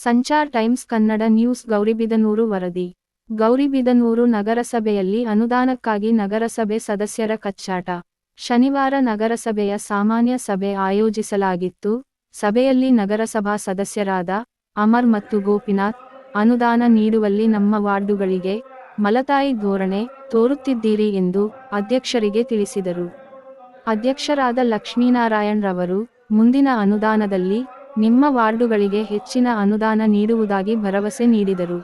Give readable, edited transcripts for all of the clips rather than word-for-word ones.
Sanchar times Kannada news Gauribidanur ವರದಿ. ಗೌರಿಬಿದನೂರು ನಗರಸಭೆಯಲ್ಲಿ ಅನುದಾನಕ್ಕಾಗಿ ನಗರಸಭೆ ಸದಸ್ಯರ ಕಚ್ಚಾಟ. ಶನಿವಾರ ನಗರಸಭೆಯ ಸಾಮಾನ್ಯ ಸಭೆ ಆಯೋಜಿಸಲಾಗಿತ್ತು. ಸಭೆಯಲ್ಲಿ ನಗರಸಭಾ ಸದಸ್ಯರಾದ ಅಮರ್ ಮತ್ತು ಗೋಪಿನಾಥ್, ಅನುದಾನ ನೀಡುವಲ್ಲಿ ನಮ್ಮ ವಾರ್ಡುಗಳಿಗೆ ಮಲತಾಯಿ ಧೋರಣೆ ತೋರುತ್ತಿದ್ದೀರಿ ಎಂದು ಅಧ್ಯಕ್ಷರಿಗೆ ತಿಳಿಸಿದರು. ಅಧ್ಯಕ್ಷರಾದ ಲಕ್ಷ್ಮೀನಾರಾಯಣ್ ರವರು, ಮುಂದಿನ ಅನುದಾನದಲ್ಲಿ ನಿಮ್ಮ ವಾರ್ಡುಗಳಿಗೆ ಹೆಚ್ಚಿನ ಅನುದಾನ ನೀಡುವುದಾಗಿ ಭರವಸೆ ನೀಡಿದರು.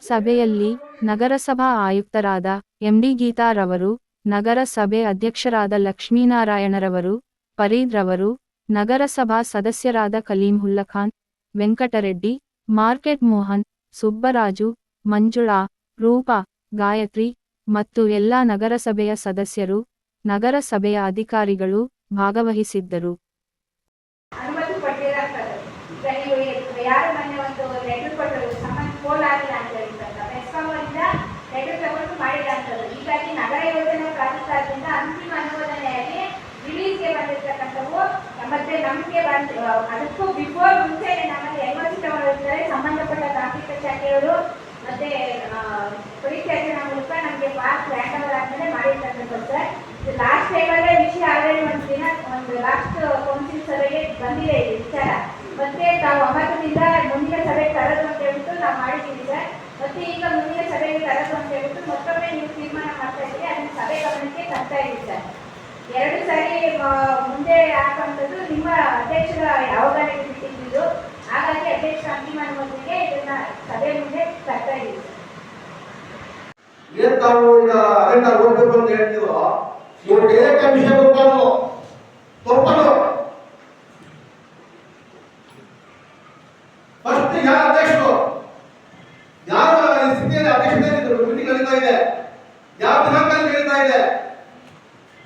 ಸಭೆಯಲ್ಲಿ ನಗರಸಭಾ ಆಯುಕ್ತರಾದ ಎಂಡಿ ಗೀತಾ ರವರು, ನಗರಸಭೆ ಅಧ್ಯಕ್ಷರಾದ ಲಕ್ಷ್ಮೀನಾರಾಯಣರವರು, ಫರೀದ್ ರವರು, ನಗರಸಭಾ ಸದಸ್ಯರಾದ ಕಲೀಮುಲ್ಲಖಾನ್, ವೆಂಕಟರೆಡ್ಡಿ, ಮಾರ್ಕೆಟ್ ಮೋಹನ್, ಸುಬ್ಬರಾಜು, ಮಂಜುಳಾ, ರೂಪಾ, ಗಾಯತ್ರಿ ಮತ್ತು ಎಲ್ಲ ನಗರಸಭೆಯ ಸದಸ್ಯರು, ನಗರಸಭೆಯ ಅಧಿಕಾರಿಗಳು ಭಾಗವಹಿಸಿದ್ದರು. ಅಂತಿಮ ಅನುಮೋದನೆಯಾಗಿ ರಿಲೀಸ್ಗೆ ಬಂದಿರತಕ್ಕಂಥವು ಮತ್ತೆ ನಮಗೆ ಅದಕ್ಕೂ ಬಿಫೋರ್ ಮುಂಚೆ ನಮ್ಮಲ್ಲಿ ಎನ್ಒಸಿ ತಗೊಂಡಿರ್ತಾರೆ. ಸಂಬಂಧಪಟ್ಟ ತಾಂತ್ರಿಕ ಶಾಖೆಗಳು ಮತ್ತೆ ಪರಿಚಯನ ಮೂಲಕ ನಮಗೆ ಪಾಸ್ ಲ್ಯಾಂಡ್ ಓವರ್ ಆದ್ಮೇಲೆ ಮಾಡಿರ್ತಕ್ಕಂಥದ್ದು ಸರ್. ಲಾಸ್ಟ್ ಟೈಮಲ್ಲೇ ವಿಷಯ ಆಲ್ರೆಡಿ ಒಂದು ಲಾಸ್ಟ್ ಕೌನ್ಸಿಲ್ ಸಭೆಗೆ ಬಂದಿದೆ ಈ ವಿಚಾರ. ಮತ್ತೆ ತಾವು ಅಮರದಿಂದ ಮುಂದಿನ ಸಭೆಗೆ ತರೋದು ಅಂತ ಹೇಳ್ಬಿಟ್ಟು ನಾವು ಮಾಡಿದ್ದೀವಿ ಸರ್. ಮತ್ತೆ ಈಗ ಮುಂದಿನ ಸಭೆಗೆ ತರೋದು ಅಂತ ಹೇಳ್ಬಿಟ್ಟು ಮತ್ತೊಮ್ಮೆ ನೀವು ತೀರ್ಮಾನ ಮಾಡ್ತಾ ಇದ್ದೀರಿ. ಅದನ್ನ ಸಭೆ ಗಮನಕ್ಕೆ ತರ್ತಾ ಇದ್ದೀವಿ ಸರ್. 2 ಸಾರಿ ಮುಂದೆ ಹಾಕುವಂಥದ್ದು ನಿಮ್ಮ ಅಧ್ಯಕ್ಷರ ಯಾವಾಗಲೇ ಬಿಟ್ಟಿದ್ದು. ಹಾಗಾಗಿ ಅಧ್ಯಕ್ಷರ ಅಂತಿಮ ಅನುಮತಿಗೆ ಇದನ್ನ ಸಭೆ ಮುಂದೆ ತರ್ತಾ ಇದ್ದೀವಿ ಸರ್. ಏನ್ ತಾವು ಈಗ ಅಗಂಟ ಹೋಗ್ಬೇಕು ಅಂತ ಹೇಳ್ತೀವೋ ಇವ್ರಿಗೆ ಏಕ ವಿಷಯ ಗೊತ್ತಾದ್ರು ತಪ್ಪಲು ಫಸ್ಟ್ ಯಾರ ಅಧ್ಯಕ್ಷರು ಯಾರು ಈ ಸ್ಥಿತಿಯಲ್ಲಿ ಅಧ್ಯಕ್ಷತೆ ಮೀಟಿಂಗ್ ನಡೀತಾ ಇದೆ, ಯಾವ ದಿನಾಂಕದಲ್ಲಿ ನಡೀತಾ ಇದೆ,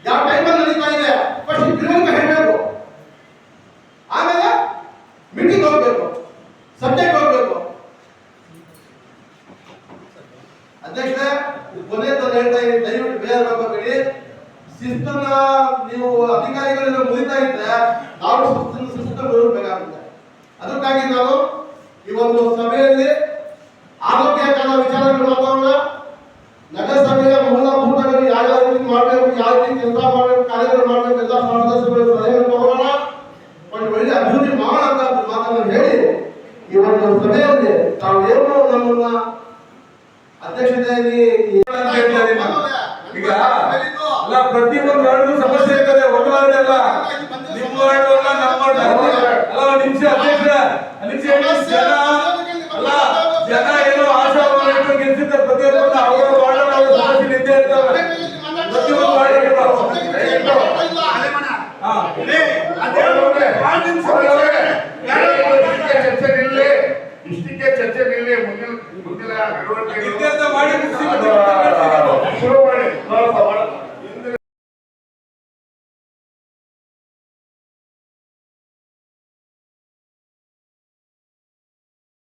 ಯಾವ ಟೈಮಲ್ಲಿ ನಡೀತಾ ಇದೆ, ಫಸ್ಟ್ ದಿನಾಂಕ ಹೇಳಬೇಕು. ಆಮೇಲೆ ಮೀಟಿಂಗ್ ಹೋಗ್ಬೇಕು, ಸಬ್ಜೆಕ್ಟ್ ಹೋಗ್ಬೇಕು. ಅಧ್ಯಕ್ಷರೇ ಕೊನೆಯದು ಹೇಳ್ತಾ ಇದ್ದೀನಿ, ದಯವಿಟ್ಟು ಬೇರೆ ಹೋಗಬೇಡಿ. ಶಿಸ್ತನ್ನ ನೀವು ಅಧಿಕಾರಿಗಳಿಂದ ಮುಗಿತಾ ಇದ್ರೆ ನಾವು ಶಿಸ್ತನ್ನು ಬರಬೇಕಾಗುತ್ತೆ. ಅದಕ್ಕಾಗಿ ನಾವು ಈ ಒಂದು ಸಭೆಯಲ್ಲಿ ಆರೋಗ್ಯಕರ ವಿಚಾರಗಳು ಮಾತಾಡೋಣ. ನಗರಸಭೆಯ ಮೂಲಭೂತಗಳು ಯಾವ ರೀತಿ ಮಾಡಬೇಕು, ಯಾವ ರೀತಿ ಕೆಲಸ ಮಾಡಬೇಕು, ಕಾರ್ಯಗಳು ಮಾಡಬೇಕು, ಎಲ್ಲ ಸದಸ್ಯಗಳು ಸಲಹೆಯನ್ನು ತಗೊಳ್ಳೋಣ. ಒಂದು ಒಳ್ಳೆ ಅಭಿವೃದ್ಧಿ ಮಾಡೋಣ ಅಂತ ಮಾತನ್ನು ಹೇಳಿ ಈ ಒಂದು ಸಭೆಯಲ್ಲಿ ತಾವು ಏನು ನಮ್ಮನ್ನ ಅಧ್ಯಕ್ಷತೆಯಲ್ಲಿ ಈಗ ಅಲ್ಲ ಪ್ರತಿಯೊಂದು ವಾರ್ಡ್ಗೂ ಸಮಸ್ಯೆ ಇರ್ತದೆ. ಒಂದು ವಾರ್ಡ್ ಅಲ್ಲ, ನಿಮ್ಮ ವಾರ್ಡ್ ಅಲ್ಲ, ನಮ್ಮ ವಾರ್ಡ್ ಅಲ್ಲ. ನಿಮಿಷ ಅಧ್ಯಕ್ಷ ಜನ ಏನೋ ಆಶಾ ಗೆಲ್ಸಿದ್ದಾರೆ. ಪ್ರತಿಯೊಂದು ಅವರ ವಾರ್ಡ್ ಸಮಸ್ಯೆ ಇದ್ದೇ ಇರ್ತವೆ. ಪ್ರತಿಯೊಂದು ವಾರ್ಡ್ ಚರ್ಚೆ ನಿಲ್ಲಿ ಮುಂದಿನ ಮಾಡಿ